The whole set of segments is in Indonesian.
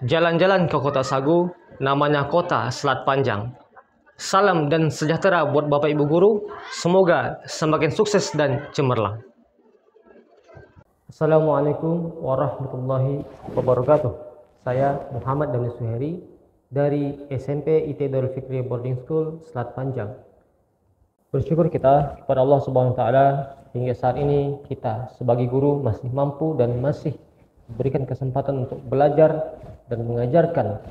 Jalan-jalan ke kota Sagu, namanya kota Selat Panjang. Salam dan sejahtera buat Bapak Ibu Guru, semoga semakin sukses dan cemerlang. Assalamualaikum warahmatullahi wabarakatuh. Saya Muhammad Daniel Suheri dari SMP IT Darul Fikri Boarding School Selat Panjang. Bersyukur kita kepada Allah Subhanahu wa taala hingga saat ini kita sebagai guru masih mampu dan masih diberikan kesempatan untuk belajar dan mengajarkan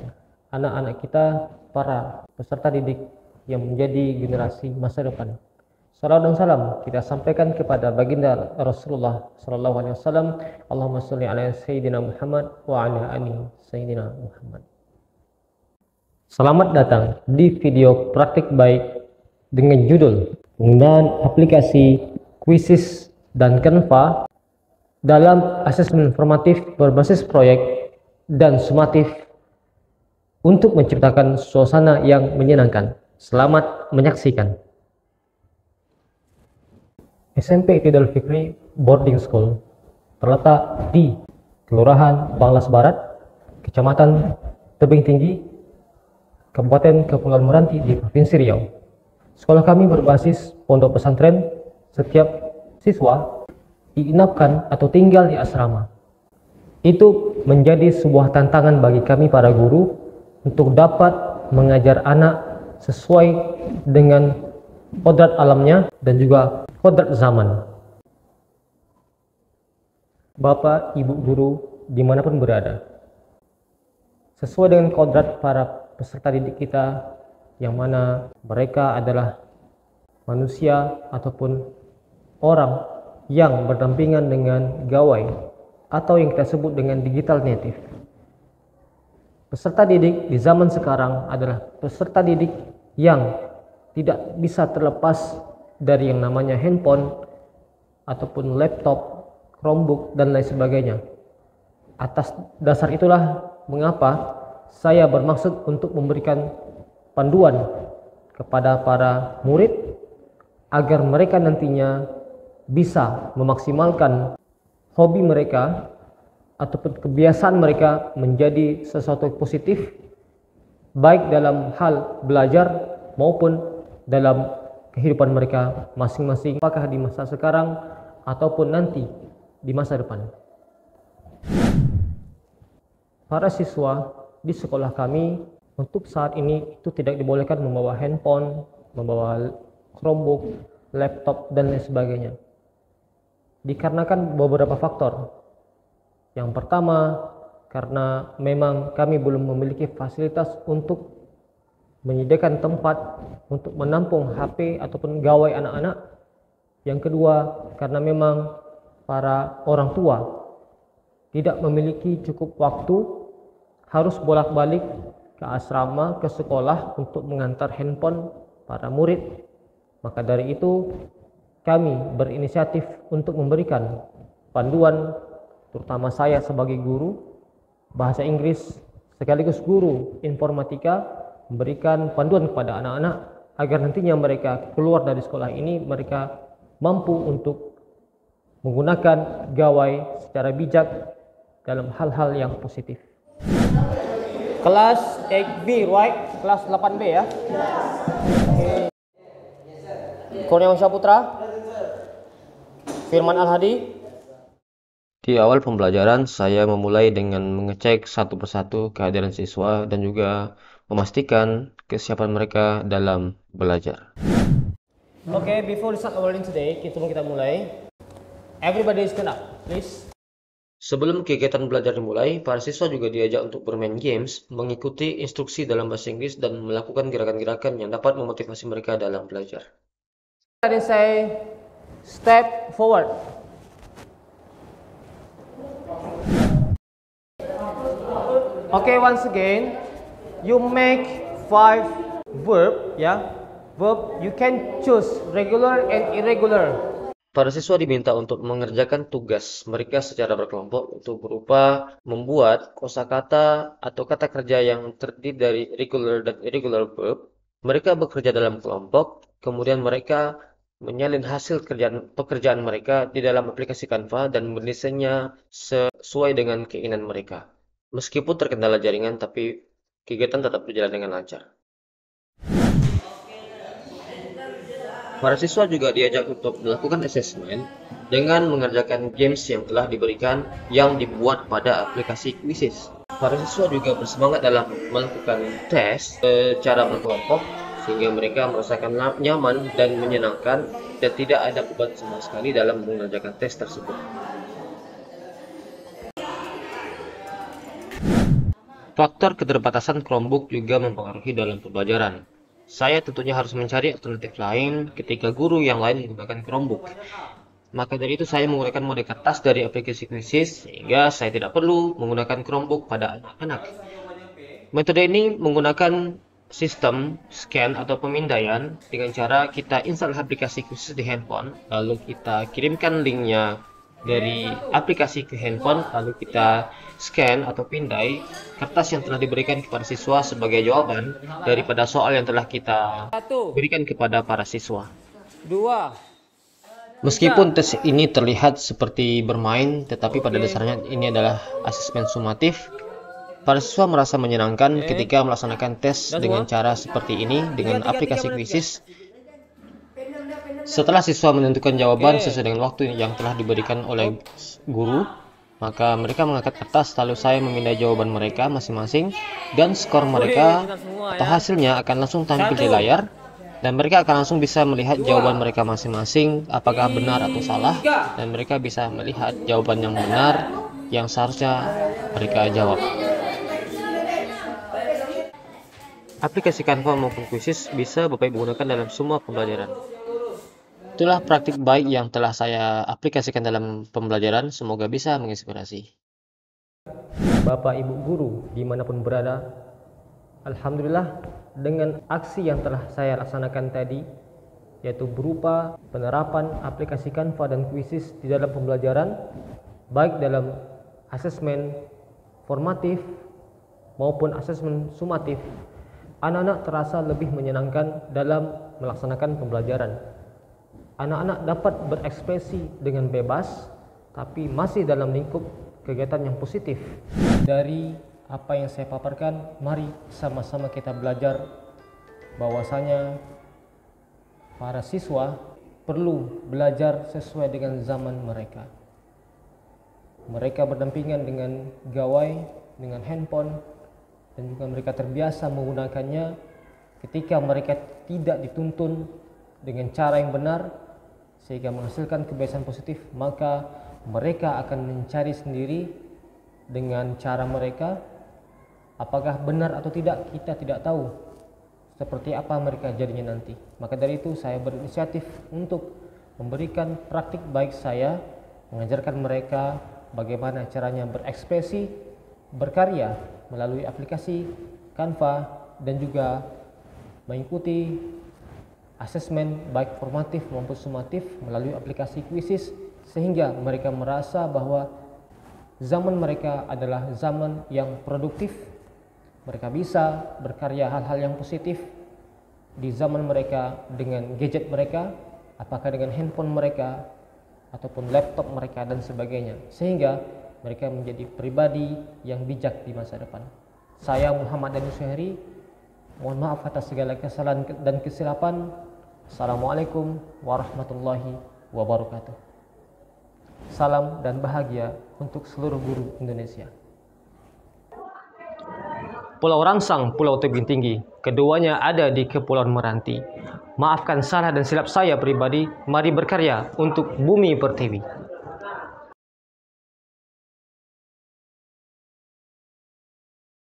anak-anak kita, para peserta didik yang menjadi generasi masa depan. Salam dan salam kita sampaikan kepada baginda Rasulullah sallallahu alaihi wasallam. Allahumma shalli ala sayyidina Muhammad wa ala ali sayyidina Muhammad. Selamat datang di video praktik baik dengan judul penggunaan aplikasi Quizzes dan Canva dalam asesmen formatif berbasis proyek dan sumatif untuk menciptakan suasana yang menyenangkan. Selamat menyaksikan. SMP IT Darul Fikri Boarding School terletak di Kelurahan Banglas Barat, Kecamatan Tebing Tinggi, Kabupaten Kepulauan Meranti di Provinsi Riau. Sekolah kami berbasis pondok pesantren. Setiap siswa diinapkan atau tinggal di asrama. Itu menjadi sebuah tantangan bagi kami para guru untuk dapat mengajar anak sesuai dengan kodrat alamnya dan juga kodrat zaman. Bapak, Ibu guru dimanapun berada, sesuai dengan kodrat para peserta didik kita, yang mana mereka adalah manusia ataupun orang yang berdampingan dengan gawai atau yang kita sebut dengan digital native. Peserta didik di zaman sekarang adalah peserta didik yang tidak bisa terlepas dari yang namanya handphone ataupun laptop, Chromebook dan lain sebagainya. Atas dasar itulah mengapa saya bermaksud untuk memberikan panduan kepada para murid agar mereka nantinya bisa memaksimalkan hobi mereka ataupun kebiasaan mereka menjadi sesuatu positif, baik dalam hal belajar maupun dalam kehidupan mereka masing-masing, apakah di masa sekarang ataupun nanti di masa depan. Para siswa di sekolah kami untuk saat ini itu tidak dibolehkan membawa handphone, membawa Chromebook, laptop dan lain sebagainya. Dikarenakan beberapa faktor. Yang pertama, karena memang kami belum memiliki fasilitas untuk menyediakan tempat untuk menampung HP ataupun gawai anak-anak. Yang kedua, karena memang para orang tua tidak memiliki cukup waktu, harus bolak-balik ke asrama, ke sekolah untuk mengantar handphone para murid. Maka dari itu kami berinisiatif untuk memberikan panduan, terutama saya sebagai guru bahasa Inggris sekaligus guru informatika, memberikan panduan kepada anak-anak agar nantinya mereka keluar dari sekolah ini mereka mampu untuk menggunakan gawai secara bijak dalam hal-hal yang positif. Kelas 8B, right? Kelas 8B ya? Okay. Kurniawan Syahputra, Firman Al-Hadi. Di awal pembelajaran, saya memulai dengan mengecek satu persatu kehadiran siswa dan juga memastikan kesiapan mereka dalam belajar. Okay, before we start our learning today, sebelum kita mulai, everybody stand up, please. Sebelum kegiatan belajar dimulai, para siswa juga diajak untuk bermain games, mengikuti instruksi dalam bahasa Inggris dan melakukan gerakan-gerakan yang dapat memotivasi mereka dalam belajar. Tadi saya step forward. Okay, once again, you make 5 verb, ya. Verb, you can choose regular and irregular. Para siswa diminta untuk mengerjakan tugas mereka secara berkelompok untuk berupa membuat kosakata atau kata kerja yang terdiri dari regular dan irregular verb. Mereka bekerja dalam kelompok, kemudian mereka menyalin hasil pekerjaan mereka di dalam aplikasi Canva dan mendesainnya sesuai dengan keinginan mereka. Meskipun terkendala jaringan, tapi kegiatan tetap berjalan dengan lancar. Para siswa juga diajak untuk melakukan asesmen dengan mengerjakan games yang telah diberikan yang dibuat pada aplikasi Quizzes. Para siswa juga bersemangat dalam melakukan tes secara berkelompok sehingga mereka merasakan nyaman dan menyenangkan dan tidak ada beban sama sekali dalam mengerjakan tes tersebut. Faktor keterbatasan Chromebook juga mempengaruhi dalam pembelajaran. Saya tentunya harus mencari alternatif lain ketika guru yang lain menggunakan Chromebook. Maka dari itu saya menggunakan mode kertas dari aplikasi Quizzes sehingga saya tidak perlu menggunakan Chromebook pada anak-anak. Metode ini menggunakan sistem scan atau pemindaian dengan cara kita install aplikasi Quizzes di handphone, lalu kita kirimkan linknya dari aplikasi ke handphone, lalu kita scan atau pindai kertas yang telah diberikan kepada siswa sebagai jawaban daripada soal yang telah kita berikan kepada para siswa. 2. Meskipun tes ini terlihat seperti bermain, tetapi pada dasarnya ini adalah asesmen sumatif. Para siswa merasa menyenangkan ketika melaksanakan tes dengan cara seperti ini dengan aplikasi Quizzes. Setelah siswa menentukan jawaban sesuai dengan waktu yang telah diberikan oleh guru, maka mereka mengangkat kertas lalu saya memindai jawaban mereka masing-masing dan skor mereka atau hasilnya akan langsung tampil di layar dan mereka akan langsung bisa melihat jawaban mereka masing-masing apakah benar atau salah dan mereka bisa melihat jawaban yang benar yang seharusnya mereka jawab. Aplikasi Canva maupun Quizzes bisa Bapak Ibu gunakan dalam semua pembelajaran. Itulah praktik baik yang telah saya aplikasikan dalam pembelajaran, semoga bisa menginspirasi. Bapak Ibu guru dimanapun berada, alhamdulillah dengan aksi yang telah saya laksanakan tadi, yaitu berupa penerapan aplikasi Canva dan Quizzes di dalam pembelajaran, baik dalam asesmen formatif maupun asesmen sumatif, anak-anak terasa lebih menyenangkan dalam melaksanakan pembelajaran. Anak-anak dapat berekspresi dengan bebas, tapi masih dalam lingkup kegiatan yang positif. Dari apa yang saya paparkan, mari sama-sama kita belajar bahwasanya para siswa perlu belajar sesuai dengan zaman mereka. Mereka berdampingan dengan gawai, dengan handphone, dan juga mereka terbiasa menggunakannya ketika mereka tidak dituntun dengan cara yang benar sehingga menghasilkan kebiasaan positif, maka mereka akan mencari sendiri dengan cara mereka. Apakah benar atau tidak kita tidak tahu seperti apa mereka jadinya nanti. Maka dari itu saya berinisiatif untuk memberikan praktik baik saya, mengajarkan mereka bagaimana caranya berekspresi, berkarya melalui aplikasi Canva dan juga mengikuti asesmen baik formatif maupun sumatif melalui aplikasi Quizzes sehingga mereka merasa bahwa zaman mereka adalah zaman yang produktif. Mereka bisa berkarya hal-hal yang positif di zaman mereka dengan gadget mereka, apakah dengan handphone mereka ataupun laptop mereka dan sebagainya, sehingga mereka menjadi pribadi yang bijak di masa depan. Saya Muhammad Dani Suheri, mohon maaf atas segala kesalahan dan kesilapan. Assalamualaikum warahmatullahi wabarakatuh. Salam dan bahagia untuk seluruh guru Indonesia. Pulau Rangsang, Pulau Tebing Tinggi, keduanya ada di Kepulauan Meranti. Maafkan salah dan silap saya pribadi, mari berkarya untuk Bumi Pertiwi.